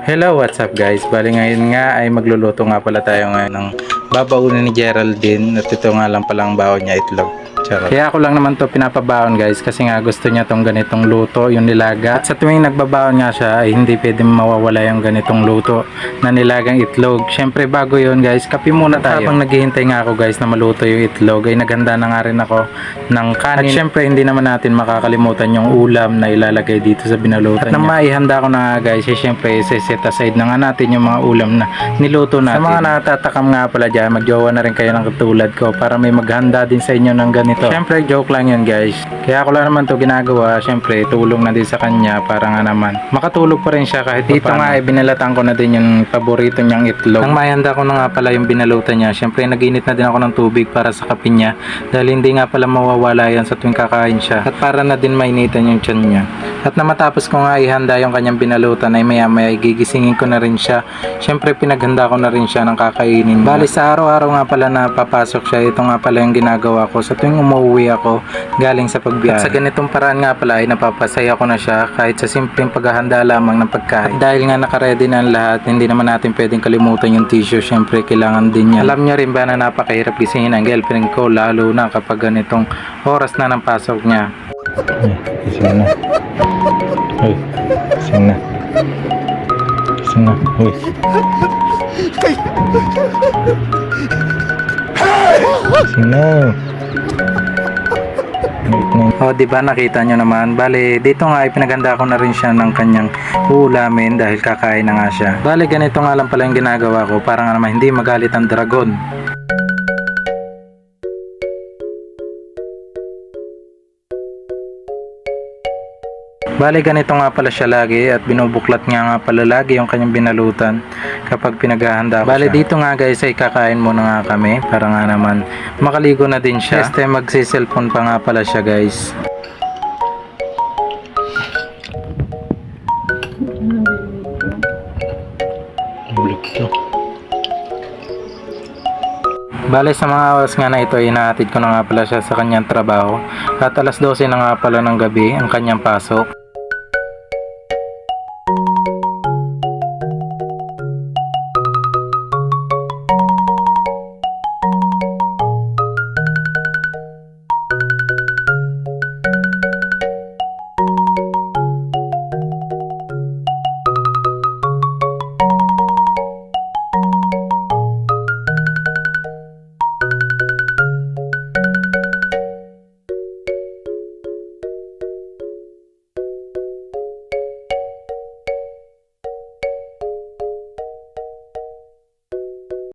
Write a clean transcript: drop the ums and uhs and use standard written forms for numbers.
Hello, what's up guys? Bali ngayon nga ay magluluto nga pala tayo ngayon ng babaunin ni Geraldine at ito nga lang palang baon niya, itlog. Charot. Kaya ako lang naman to pinapabaon guys kasi nga gusto niya tong ganitong luto, yung nilaga. At sa tuwing nagbabaon nga siya ay hindi pwede mawawala yung ganitong luto na nilagang itlog. Syempre bago yun guys, kape muna tayo. Habang naghihintay nga ako guys na maluto yung itlog ay naghanda na nga rin ako ng kanin. At syempre hindi naman natin makakalimutan yung ulam na ilalagay dito sa binalutan niya. At nang maihanda ko na nga guys, ay syempre set aside na nga natin yung mga ulam na niluto natin. Sa mga natatakam nga pala dyan, magjowa na rin kayo ng katulad ko para may maghanda din sa inyo ng ganito. Syempre joke lang yun guys. Kaya ako lang naman to ginagawa. Syempre tulong na din sa kanya para nga naman makatulog pa rin siya kahit dito nga binalatan ko na din yung paborito niyang itlog. Nang mayanda ko na nga pala yung binalutan niya, syempre naginit na din ako ng tubig para sa kape niya dahil hindi nga pala mawawala yan sa tuwing kakain siya at para na din mainitan yung tiyan niya. At na matapos ko nga ihanda yung kanyang binalutan ay maya maya gigisingin ko na rin siya. Syempre pinaghanda ko na rin siya ng kakainin. Bali sa araw-araw nga pala na papasok siya, ito nga pala yung ginagawa ko sa tuwing umuwi ako galing sa pagbiyahe. At sa ganitong paraan nga pala ay napapasaya ko na siya kahit sa simpleng paghahanda lamang ng pagkain. At dahil nga nakaredy na ang lahat, hindi naman natin pwedeng kalimutan yung tissue. Syempre kailangan din niya. Alam niya rin ba na napakahirap gisingin ang girlfriend ko lalo na kapag ganitong oras na ng pasok niya. Gising na. Uy, gising na. Gising na. Uy. Gising na. O diba nakita nyo naman, bali dito nga ay pinaganda ko na rin siya ng kanyang uulamin dahil kakain na nga siya. Bali ganito nga lang pala yung ginagawa ko para nga naman hindi magalit ang dragon. Bali ganito nga pala siya lagi at binubuklat nga pala lagi yung kanyang binalutan kapag pinaghahanda ko siya. Bali dito nga guys ay kakain muna nga kami para nga naman makaligo na din siya. Este magsi-cellphone pa nga pala siya guys. Bale sa mga oras nga na ito ay inahatid ko na nga pala siya sa kanyang trabaho at alas 12 na nga pala ng gabi ang kanyang pasok.